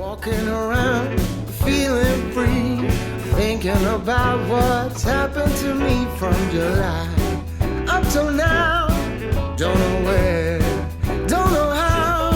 walking around, feeling free, thinking about what's happened to me from July up till now. Don't know where, don't know how.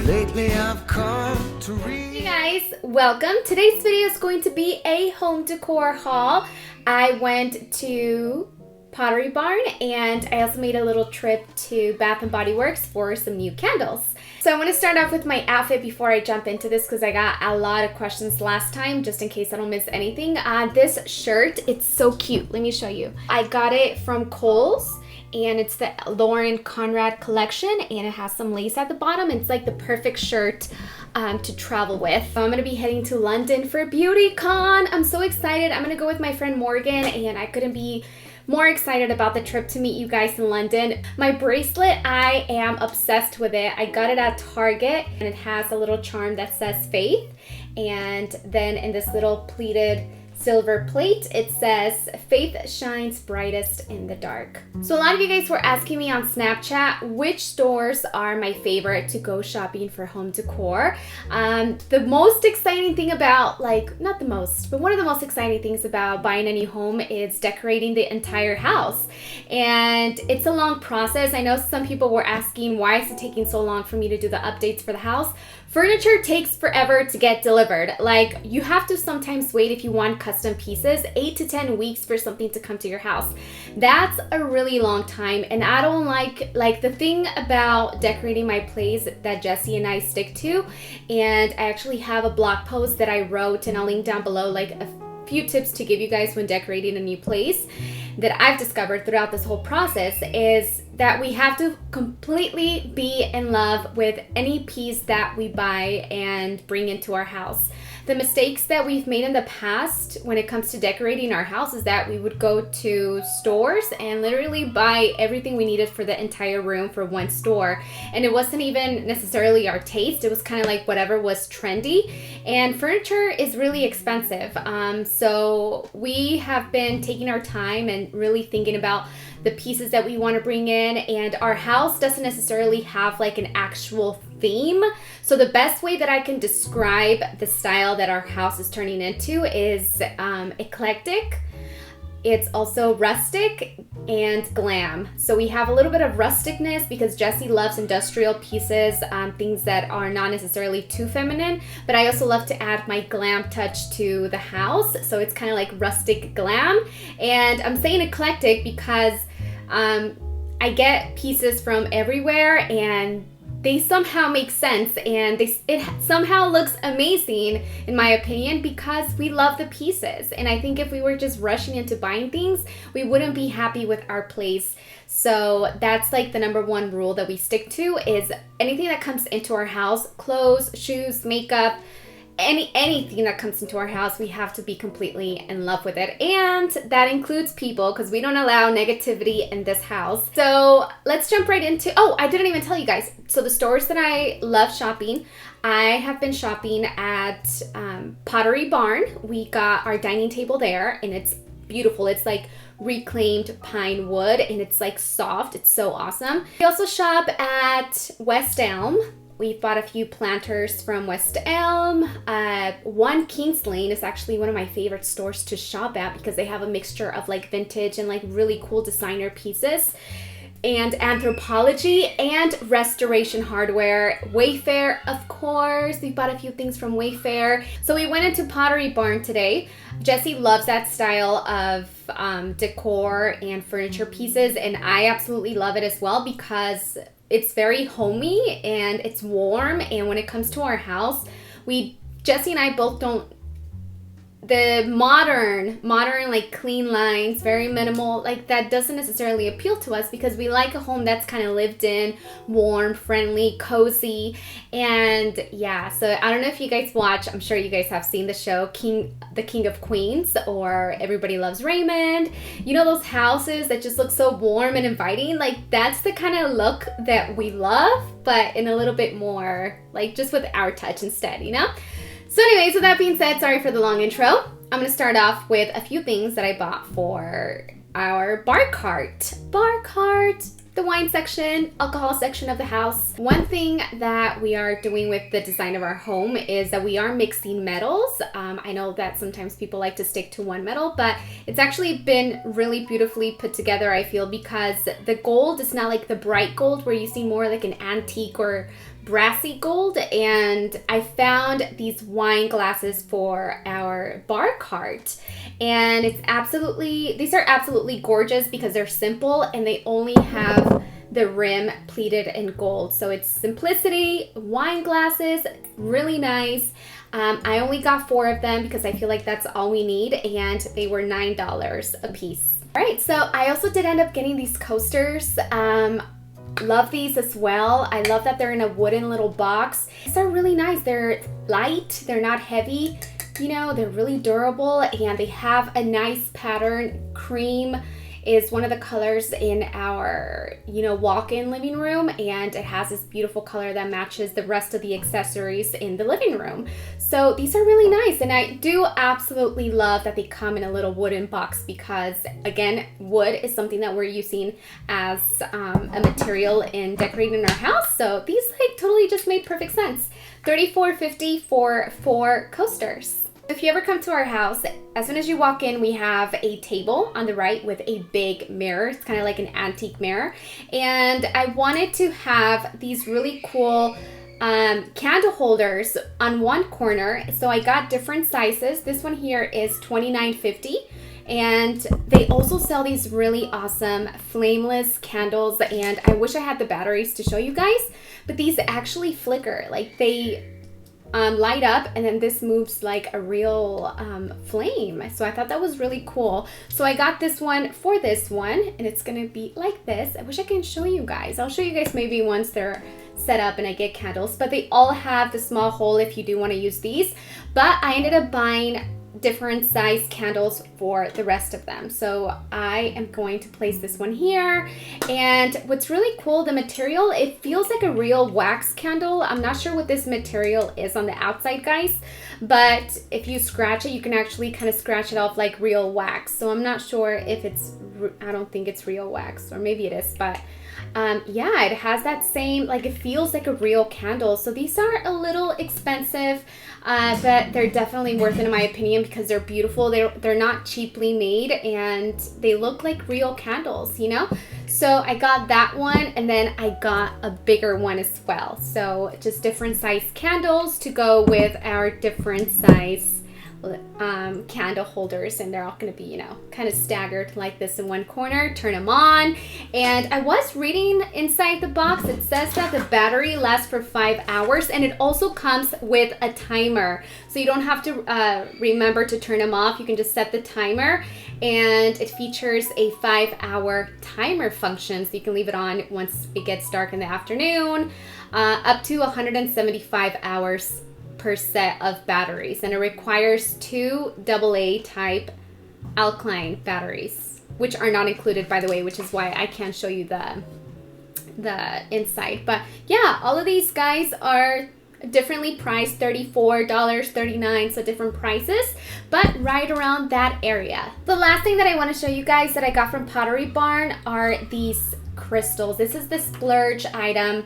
Lately I've come to read. Hey guys, welcome. Today's video is going to be a home decor haul. I went to Pottery Barn and I also made a little trip to Bath & Body Works for some new candles. So I want to start off with my outfit before I jump into this because I got a lot of questions last time, just in case I don't miss anything. This shirt, it's so cute. Let me show you. I got it from Kohl's and it's the Lauren Conrad collection and it has some lace at the bottom. It's like the perfect shirt to travel with. So I'm gonna be heading to London for BeautyCon. I'm so excited. I'm gonna go with my friend Morgan and I couldn't be more excited about the trip to meet you guys in London. My bracelet, I am obsessed with it. I got it at Target and it has a little charm that says faith. And then in this little pleated silver plate, it says, faith shines brightest in the dark. So a lot of you guys were asking me on Snapchat which stores are my favorite to go shopping for home decor. The most exciting thing about, not the most, but one of the most exciting things about buying a new home is decorating the entire house. And it's a long process. I know some people were asking, why is it taking so long for me to do the updates for the house? Furniture takes forever to get delivered. Like, you have to sometimes wait if you want custom pieces, 8 to 10 weeks for something to come to your house. That's a really long time, and I don't like the thing about decorating my place that Jesse and I stick to, and I actually have a blog post that I wrote, and I'll link down below, like a few tips to give you guys when decorating a new place that I've discovered throughout this whole process is that we have to completely be in love with any piece that we buy and bring into our house. The mistakes that we've made in the past when it comes to decorating our house is that we would go to stores and literally buy everything we needed for the entire room for one store. And it wasn't even necessarily our taste. It was kind of like whatever was trendy. And furniture is really expensive. So we have been taking our time and really thinking about the pieces that we want to bring in, and our house doesn't necessarily have like an actual theme. So the best way that I can describe the style that our house is turning into is eclectic. It's also rustic and glam. So we have a little bit of rusticness because Jesse loves industrial pieces, things that are not necessarily too feminine, but I also love to add my glam touch to the house. So it's kind of like rustic glam. And I'm saying eclectic because I get pieces from everywhere and they somehow make sense and it somehow looks amazing in my opinion because we love the pieces. And I think if we were just rushing into buying things, we wouldn't be happy with our place. So that's like the number one rule that we stick to is anything that comes into our house, clothes, shoes, makeup, anything that comes into our house, we have to be completely in love with it. And that includes people because we don't allow negativity in this house. So let's jump right into, I didn't even tell you guys. So the stores that I love shopping, I have been shopping at Pottery Barn. We got our dining table there and it's beautiful. It's like reclaimed pine wood and it's like soft. It's so awesome. We also shop at West Elm. We've bought a few planters from West Elm. One Kings Lane is actually one of my favorite stores to shop at because they have a mixture of like vintage and like really cool designer pieces. And Anthropology and Restoration Hardware. Wayfair, of course. We bought a few things from Wayfair. So we went into Pottery Barn today. Jesse loves that style of decor and furniture pieces, and I absolutely love it as well because it's very homey and it's warm. And when it comes to our house, Jesse and I both don't, the modern like clean lines, very minimal, like that doesn't necessarily appeal to us because we like a home that's kind of lived in, warm, friendly, cozy. And yeah, so I don't know if you guys watch, I'm sure you guys have seen the show The King of Queens or Everybody Loves Raymond. You know those houses that just look so warm and inviting? Like that's the kind of look that we love, but in a little bit more, like just with our touch instead, you know? So anyways, with that being said, sorry for the long intro. I'm going to start off with a few things that I bought for our bar cart. the wine section, alcohol section of the house. One thing that we are doing with the design of our home is that we are mixing metals. I know that sometimes people like to stick to one metal, but it's actually been really beautifully put together, I feel, because the gold is not like the bright gold where you see more like an antique or brassy gold. And I found these wine glasses for our bar cart, and these are absolutely gorgeous because they're simple and they only have the rim pleated in gold. So it's simplicity, wine glasses, really nice. I only got 4 of them because I feel like that's all we need, and they were $9 a piece. All right, so I also did end up getting these coasters. Love these as well. I love that they're in a wooden little box. These are really nice. They're light, they're not heavy, you know, they're really durable, and they have a nice pattern. Cream is one of the colors in our, you know, walk-in living room, and it has this beautiful color that matches the rest of the accessories in the living room. So these are really nice, and I do absolutely love that they come in a little wooden box because, again, wood is something that we're using as a material in decorating our house. So these like totally just made perfect sense. $34.50 for 4 coasters. If you ever come to our house, as soon as you walk in, we have a table on the right with a big mirror. It's kind of like an antique mirror. And I wanted to have these really cool candle holders on one corner. So I got different sizes. This one here is $29.50. And they also sell these really awesome flameless candles. And I wish I had the batteries to show you guys, but these actually flicker. Like they light up, and then this moves like a real flame. So I thought that was really cool. So I got this one for this one, and it's gonna be like this. I wish I can show you guys. I'll show you guys maybe once they're set up and I get candles, but they all have the small hole if you do want to use these. But I ended up buying different size candles for the rest of them. So I am going to place this one here. And what's really cool, the material, it feels like a real wax candle. I'm not sure what this material is on the outside, guys, but if you scratch it, you can actually kind of scratch it off like real wax. So I'm not sure if I don't think it's real wax, or maybe it is, but yeah, it has that same, like, it feels like a real candle. So these are a little expensive, but they're definitely worth it in my opinion because they're beautiful. They're not cheaply made, and they look like real candles, you know? So I got that one, and then I got a bigger one as well. So just different size candles to go with our different size candle holders, and they're all going to be, you know, kind of staggered like this in one corner. Turn them on, and I was reading inside the box, it says that the battery lasts for 5 hours, and it also comes with a timer, so you don't have to remember to turn them off. You can just set the timer, and it features a 5-hour timer function, so you can leave it on once it gets dark in the afternoon, up to 175 hours per set of batteries, and it requires 2 AA type alkaline batteries, which are not included, by the way, which is why I can't show you the inside. But yeah, all of these guys are differently priced, $34, $39, so different prices, but right around that area. The last thing that I want to show you guys that I got from Pottery Barn are these crystals. This is the Splurge item.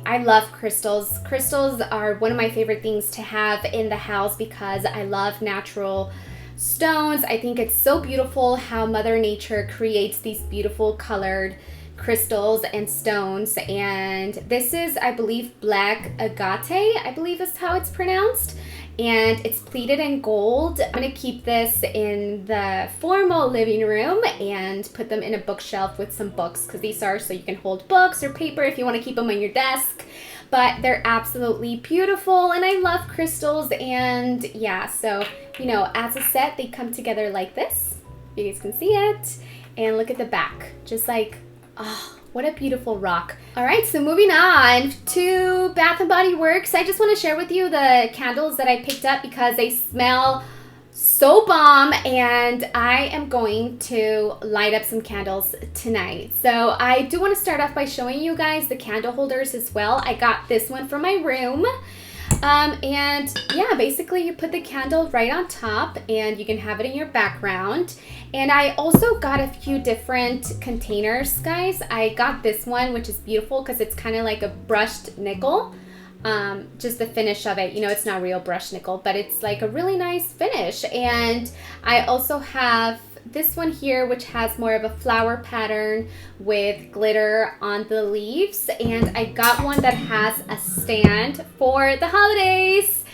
I love crystals. Crystals are one of my favorite things to have in the house because I love natural stones. I think it's so beautiful how Mother Nature creates these beautiful colored crystals and stones. And this is, I believe, black agate, I believe is how it's pronounced. And it's pleated in gold. I'm gonna keep this in the formal living room and put them in a bookshelf with some books, because these are so you can hold books or paper if you want to keep them on your desk. But they're absolutely beautiful, and I love crystals. And yeah, so, you know, as a set, they come together like this. You guys can see it. And look at the back, just like, oh, what a beautiful rock. All right, so moving on to Bath & Body Works. I just want to share with you the candles that I picked up because they smell so bomb, and I am going to light up some candles tonight. So I do want to start off by showing you guys the candle holders as well. I got this one for my room. And yeah, basically you put the candle right on top and you can have it in your background. And I also got a few different containers, guys. I got this one, which is beautiful because it's kind of like a brushed nickel. Just the finish of it, you know, it's not real brushed nickel, but it's like a really nice finish. And I also have this one here, which has more of a flower pattern with glitter on the leaves. And I got one that has a stand for the holidays.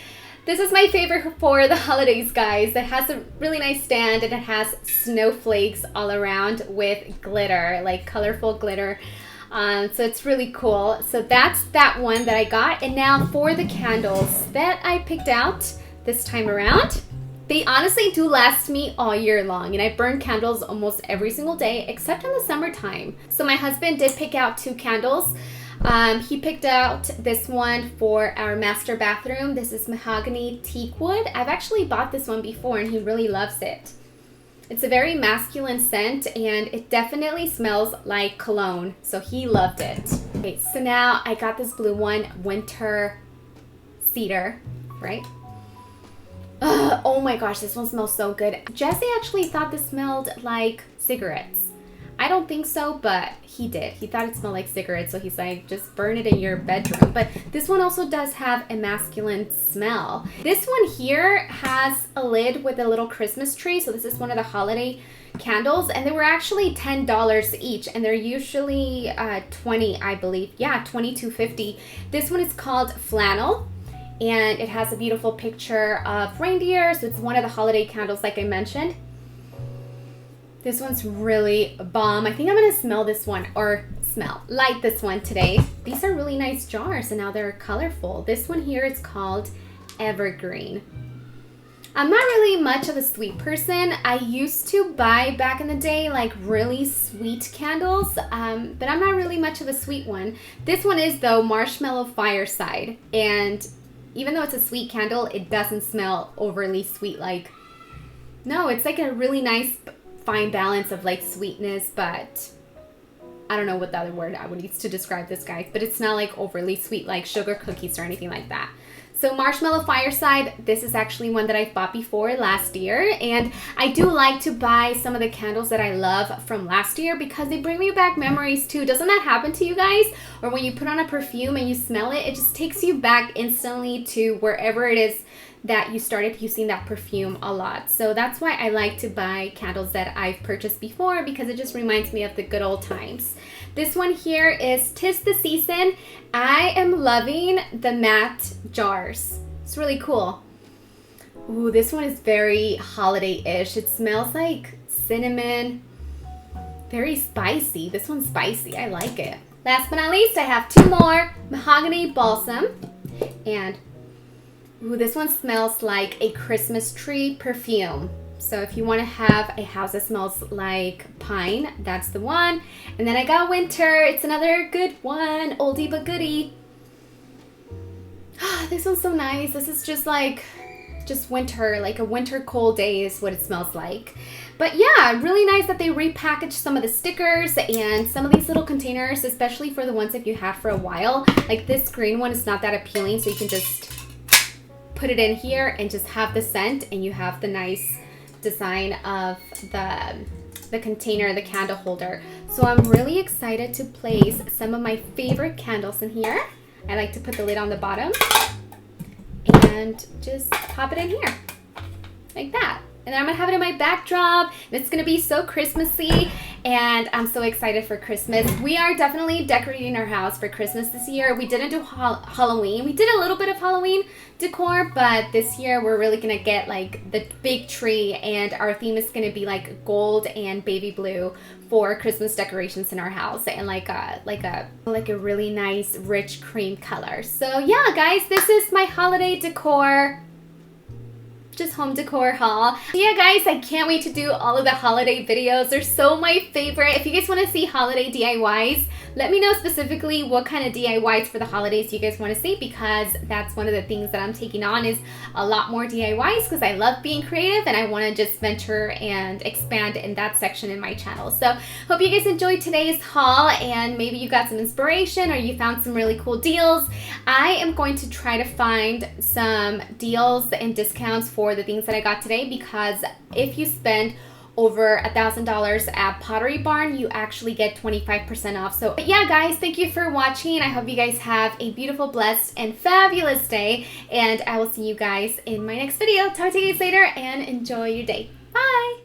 This is my favorite for the holidays, guys. It has a really nice stand and it has snowflakes all around with glitter, like colorful glitter. So it's really cool. So that's that one that I got. And now for the candles that I picked out this time around. They honestly do last me all year long, and I burn candles almost every single day except in the summertime. So my husband did pick out 2 candles. He picked out this one for our master bathroom. This is mahogany teak wood. I've actually bought this one before and he really loves it. It's a very masculine scent and it definitely smells like cologne, so he loved it. Okay, so now I got this blue one, winter cedar, right? Oh my gosh, this one smells so good. Jesse actually thought this smelled like cigarettes. I don't think so, but he did. He thought it smelled like cigarettes, so he's like, just burn it in your bedroom. But this one also does have a masculine smell. This one here has a lid with a little Christmas tree, so this is one of the holiday candles, and they were actually $10 each, and they're usually 20, I believe. Yeah, $22.50. This one is called Flannel. And it has a beautiful picture of reindeer, so it's one of the holiday candles like I mentioned. This one's really bomb. I think I'm gonna smell this one, or light this one today. These are really nice jars and now they're colorful. This one here is called Evergreen. I'm not really much of a sweet person. I used to buy back in the day like really sweet candles, but I'm not really much of a sweet one. This one is though Marshmallow Fireside, and even though it's a sweet candle, it doesn't smell overly sweet. Like, no, it's like a really nice fine balance of like sweetness, but I don't know what the other word I would use to describe this, guys, but it's not like overly sweet like sugar cookies or anything like that. So Marshmallow Fireside, this is actually one that I've bought before last year, and I do like to buy some of the candles that I love from last year because they bring me back memories too. Doesn't that happen to you guys? Or when you put on a perfume and you smell it, it just takes you back instantly to wherever it is that you started using that perfume a lot. So that's why I like to buy candles that I've purchased before, because it just reminds me of the good old times. This one here is 'Tis the Season. I am loving the matte jars. It's really cool. Ooh, this one is very holiday-ish. It smells like cinnamon, very spicy. This one's spicy, I like it. Last but not least, I have 2 more Mahogany Balsam, and ooh, this one smells like a Christmas tree perfume. So if you want to have a house that smells like pine, that's the one. And then I got Winter. It's another good one, oldie but goodie. This one's so nice. This is just winter, like a winter cold day is what it smells like. But yeah, really nice that they repackaged some of the stickers and some of these little containers, especially for the ones that you had for a while. Like this green one is not that appealing, so you can just put it in here and just have the scent, and you have the nice design of the container, the candle holder. So I'm really excited to place some of my favorite candles in here. I like to put the lid on the bottom and just pop it in here like that. And then I'm gonna have it in my backdrop, and it's gonna be so Christmassy, and I'm so excited for Christmas. We are definitely decorating our house for Christmas this year. We didn't do Halloween. We did a little bit of Halloween decor, but this year we're really gonna get like the big tree, and our theme is gonna be like gold and baby blue for Christmas decorations in our house, and like a really nice rich cream color. So yeah, guys, this is my holiday decor. just home decor haul. So yeah guys, I can't wait to do all of the holiday videos. They're so my favorite. If you guys want to see holiday DIYs, let me know specifically what kind of DIYs for the holidays you guys want to see, because that's one of the things that I'm taking on, is a lot more DIYs, because I love being creative and I want to just venture and expand in that section in my channel. So hope you guys enjoyed today's haul and maybe you got some inspiration or you found some really cool deals. I am going to try to find some deals and discounts for the things that I got today, because if you spend over $1,000 at Pottery Barn, you actually get 25% off. So yeah guys, thank you for watching. I hope you guys have a beautiful, blessed, and fabulous day, and I will see you guys in my next video. Talk to you guys later and enjoy your day. Bye!